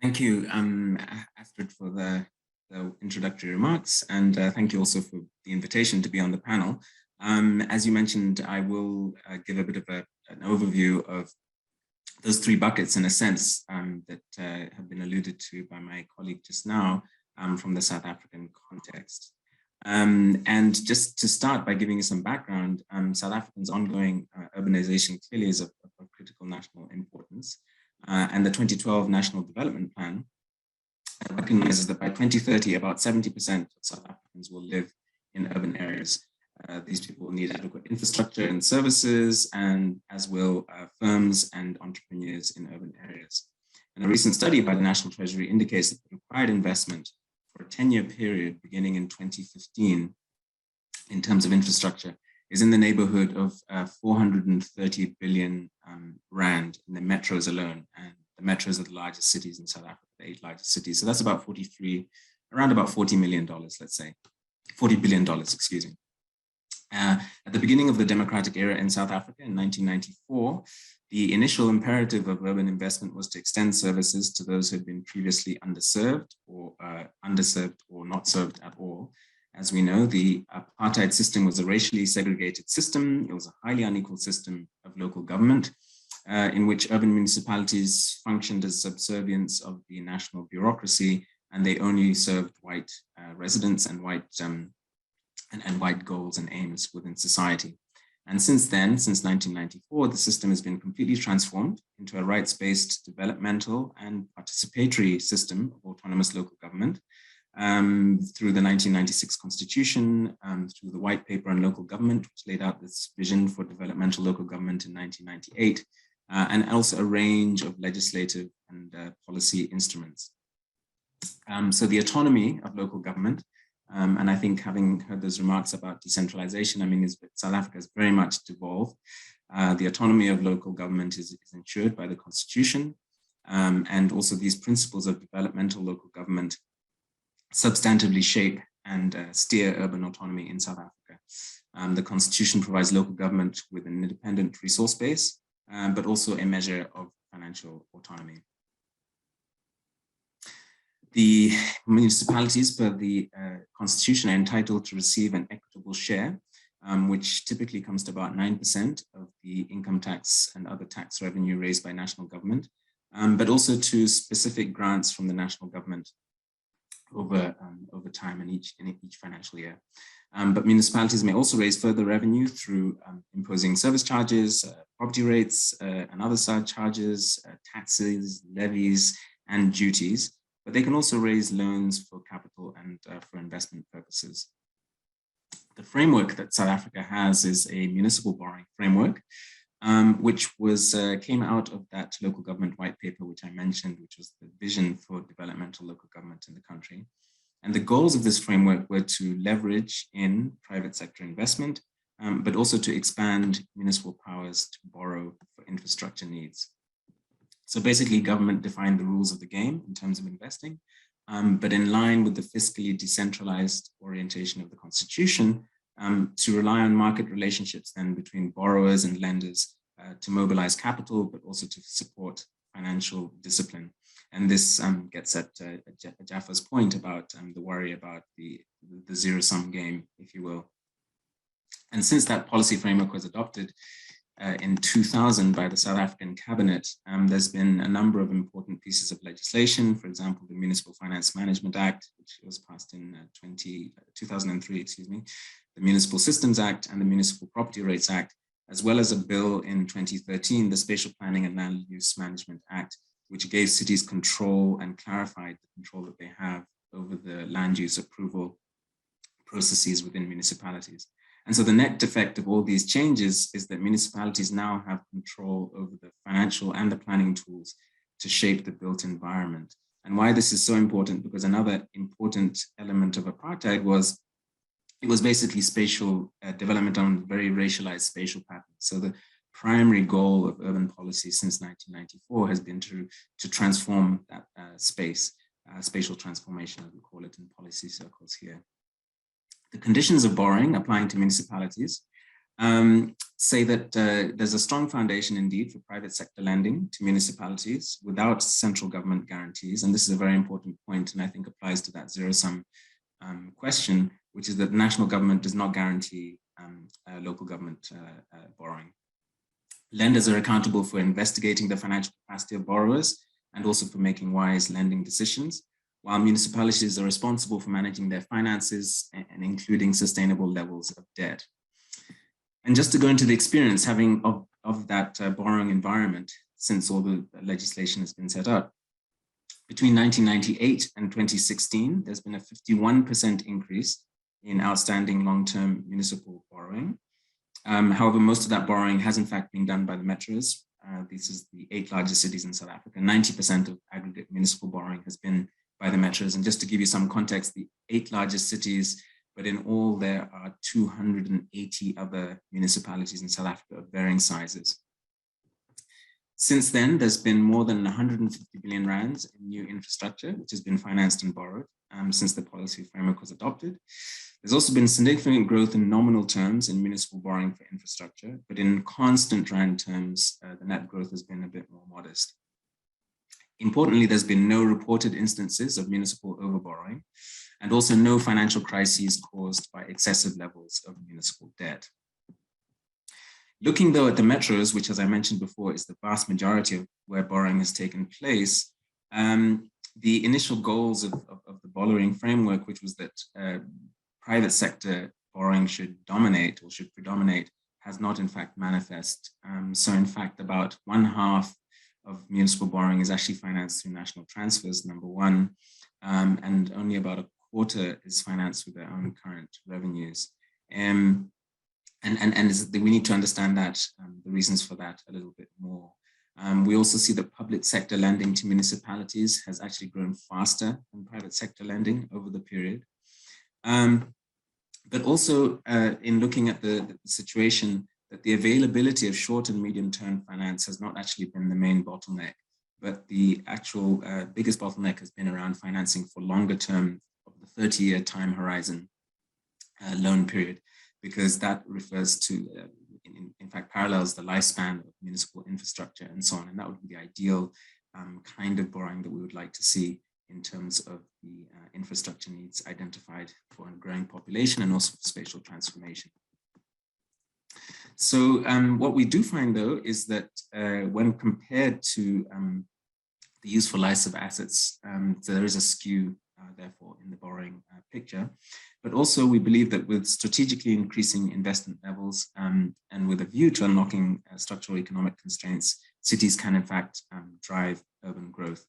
Thank you, Astrid, for the introductory remarks, and thank you also for the invitation to be on the panel. As you mentioned, I will give a bit of an overview of those three buckets, in a sense, that have been alluded to by my colleague just now from the South African context. And just to start by giving you some background, South Africa's ongoing urbanization clearly is of critical national importance. And the 2012 National Development Plan recognizes that by 2030, about 70% of South Africans will live in urban areas. These people will need adequate infrastructure and services, and as will firms and entrepreneurs in urban areas. And a recent study by the National Treasury indicates that the required investment for a 10-year period beginning in 2015 in terms of infrastructure is in the neighborhood of 430 billion rand in the metros alone. And the metros are the largest cities in South Africa, the 8 largest cities. So that's about around about $40 million, let's say, $40 billion, excuse me. At the beginning of the democratic era in South Africa in 1994, the initial imperative of urban investment was to extend services to those who had been previously underserved or not served at all. As we know, the apartheid system was a racially segregated system. It was a highly unequal system of local government in which urban municipalities functioned as subservients of the national bureaucracy, and they only served white residents and white goals and aims within society. And since then, since 1994, the system has been completely transformed into a rights-based developmental and participatory system of autonomous local government. Through the 1996 Constitution, through the White Paper on Local Government, which laid out this vision for developmental local government in 1998, and also a range of legislative and policy instruments. So the autonomy of local government, and I think having heard those remarks about decentralization, I mean, South Africa has very much devolved. The autonomy of local government is ensured by the Constitution, and also these principles of developmental local government substantively shape and steer urban autonomy in South Africa. The Constitution provides local government with an independent resource base, but also a measure of financial autonomy. The municipalities, per the Constitution, are entitled to receive an equitable share, which typically comes to about 9% of the income tax and other tax revenue raised by national government, but also to specific grants from the national government over time in each financial year. But municipalities may also raise further revenue through imposing service charges, property rates, and other surcharges, taxes, levies, and duties. But they can also raise loans for capital and for investment purposes. The framework that South Africa has is a municipal borrowing framework, which came out of that local government white paper, which I mentioned, which was the vision for developmental local government in the country. And the goals of this framework were to leverage in private sector investment, but also to expand municipal powers to borrow for infrastructure needs. So basically, government defined the rules of the game in terms of investing, but in line with the fiscally decentralized orientation of the Constitution, to rely on market relationships then between borrowers and lenders to mobilize capital, but also to support financial discipline. And this gets at Jaffa's point about the worry about the zero-sum game, if you will. And since that policy framework was adopted in 2000 by the South African cabinet, there's been a number of important pieces of legislation. For example, the Municipal Finance Management Act, which was passed in 2003, the Municipal Systems Act and the Municipal Property Rates Act, as well as a bill in 2013, the Spatial Planning and Land Use Management Act, which gave cities control and clarified the control that they have over the land use approval processes within municipalities. And so the net effect of all these changes is that municipalities now have control over the financial and the planning tools to shape the built environment. And why this is so important, because another important element of apartheid was it was basically spatial development on very racialized spatial patterns. So the primary goal of urban policy since 1994 has been to transform that spatial transformation, as we call it in policy circles here. The conditions of borrowing applying to municipalities say that there's a strong foundation indeed for private sector lending to municipalities without central government guarantees. And this is a very important point, and I think applies to that zero-sum question, which is that the national government does not guarantee local government borrowing. Lenders are accountable for investigating the financial capacity of borrowers and also for making wise lending decisions, while municipalities are responsible for managing their finances and including sustainable levels of debt. And just to go into the experience having of that borrowing environment since all the legislation has been set up, between 1998 and 2016, there's been a 51% increase in outstanding long-term municipal borrowing. However, most of that borrowing has in fact been done by the metros. This is the 8 largest cities in South Africa. 90% of aggregate municipal borrowing has been by the metros. And just to give you some context, the 8 largest cities, but in all there are 280 other municipalities in South Africa of varying sizes. Since then, there's been more than 150 billion rands in new infrastructure, which has been financed and borrowed since the policy framework was adopted. There's also been significant growth in nominal terms in municipal borrowing for infrastructure, but in constant rand terms, the net growth has been a bit more modest. Importantly, there's been no reported instances of municipal overborrowing, and also no financial crises caused by excessive levels of municipal debt. Looking though at the metros, which as I mentioned before is the vast majority of where borrowing has taken place, the initial goals of the borrowing framework, which was that private sector borrowing should dominate or should predominate, has not in fact manifest. So in fact, about 1/2 of municipal borrowing is actually financed through national transfers, number one, and only about 1/4 is financed with their own current revenues. And we need to understand that, the reasons for that a little bit more. We also see that public sector lending to municipalities has actually grown faster than private sector lending over the period. But also in looking at the situation, that the availability of short and medium term finance has not actually been the main bottleneck, but the actual biggest bottleneck has been around financing for longer term of the 30-year time horizon loan period, because that refers to, in fact, parallels the lifespan of municipal infrastructure and so on. And that would be the ideal kind of borrowing that we would like to see in terms of the infrastructure needs identified for a growing population and also for spatial transformation. So what we do find, though, is that when compared to the useful lives of assets, there is a skew, therefore, in the borrowing picture. But also, we believe that with strategically increasing investment levels and with a view to unlocking structural economic constraints, cities can, in fact, drive urban growth.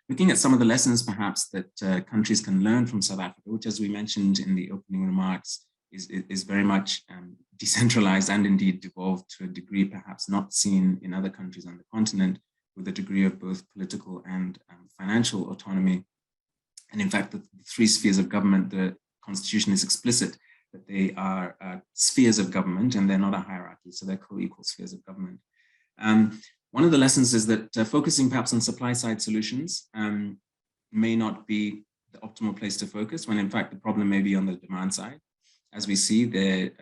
Looking at some of the lessons, perhaps, that countries can learn from South Africa, which, as we mentioned in the opening remarks, is very much decentralized and indeed devolved to a degree perhaps not seen in other countries on the continent, with a degree of both political and financial autonomy. And in fact, the 3 spheres of government, the Constitution is explicit that they are spheres of government and they're not a hierarchy, so they're co-equal spheres of government. One of the lessons is that focusing perhaps on supply side solutions may not be the optimal place to focus, when in fact the problem may be on the demand side. As we see, the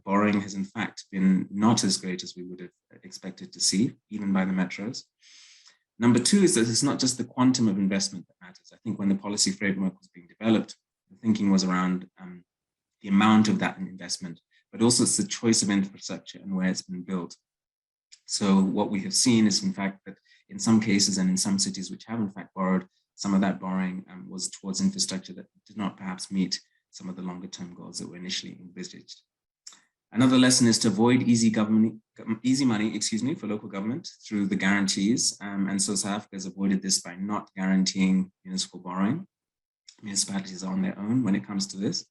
borrowing has in fact been not as great as we would have expected to see, even by the metros. Number 2 is that it's not just the quantum of investment that matters. I think when the policy framework was being developed, the thinking was around the amount of that investment, but also it's the choice of infrastructure and where it's been built. So what we have seen is in fact that in some cases and in some cities which have in fact borrowed, some of that borrowing was towards infrastructure that did not perhaps meet some of the longer term goals that were initially envisaged. Another lesson is to avoid easy money, for local government through the guarantees. And so South Africa has avoided this by not guaranteeing municipal borrowing. Municipalities are on their own when it comes to this,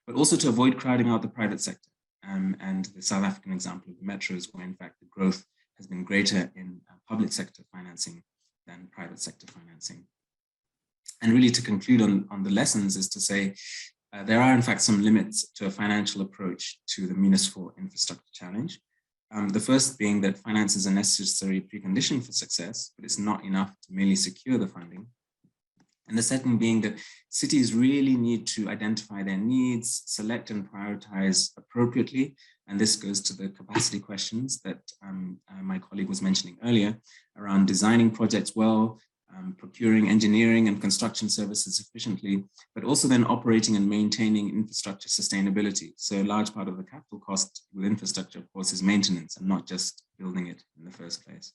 but also to avoid crowding out the private sector. And the South African example of the metros, where in fact the growth has been greater in public sector financing than private sector financing. And really to conclude on the lessons is to say, there are in fact some limits to a financial approach to the municipal infrastructure challenge. The first being that finance is a necessary precondition for success, but it's not enough to merely secure the funding. And the second being that cities really need to identify their needs, select and prioritize appropriately. And this goes to the capacity questions that my colleague was mentioning earlier around designing projects well, procuring engineering and construction services efficiently, but also then operating and maintaining infrastructure sustainability. So a large part of the capital cost with infrastructure, of course, is maintenance and not just building it in the first place.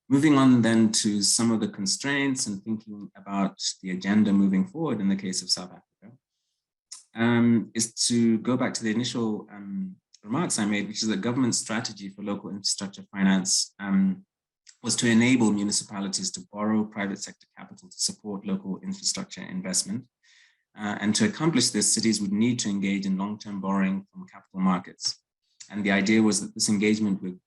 Moving on then to some of the constraints and thinking about the agenda moving forward in the case of South Africa, is to go back to the initial remarks I made, which is that government strategy for local infrastructure finance was to enable municipalities to borrow private sector capital to support local infrastructure investment. And to accomplish this, cities would need to engage in long-term borrowing from capital markets. And the idea was that this engagement with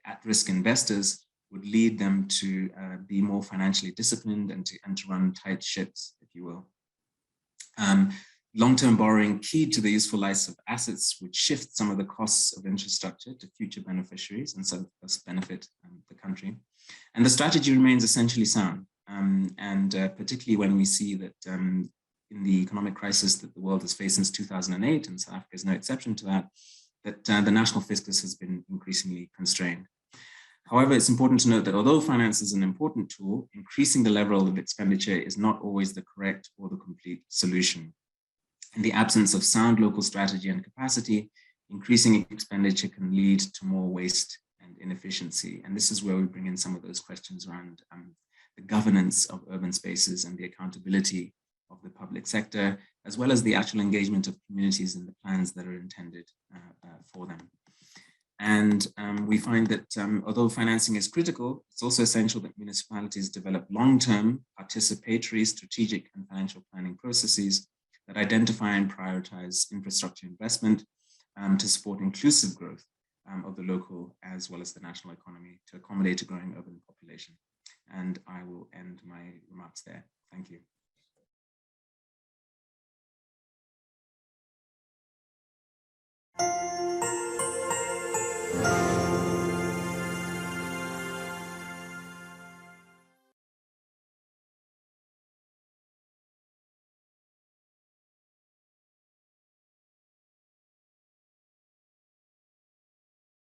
at-risk investors would lead them to be more financially disciplined and to run tight ships, if you will. Long-term borrowing keyed to the useful life of assets would shift some of the costs of infrastructure to future beneficiaries and so thus benefit the country. And the strategy remains essentially sound. And particularly when we see that in the economic crisis that the world has faced since 2008, and South Africa is no exception to that, that the national fiscus has been increasingly constrained. However, it's important to note that although finance is an important tool, increasing the level of expenditure is not always the correct or the complete solution. In the absence of sound local strategy and capacity, increasing expenditure can lead to more waste and inefficiency. And this is where we bring in some of those questions around the governance of urban spaces and the accountability of the public sector, as well as the actual engagement of communities in the plans that are intended for them. And we find that although financing is critical, it's also essential that municipalities develop long-term participatory strategic and financial planning processes that identify and prioritize infrastructure investment to support inclusive growth of the local as well as the national economy to accommodate a growing urban population. And I will end my remarks there. Thank you.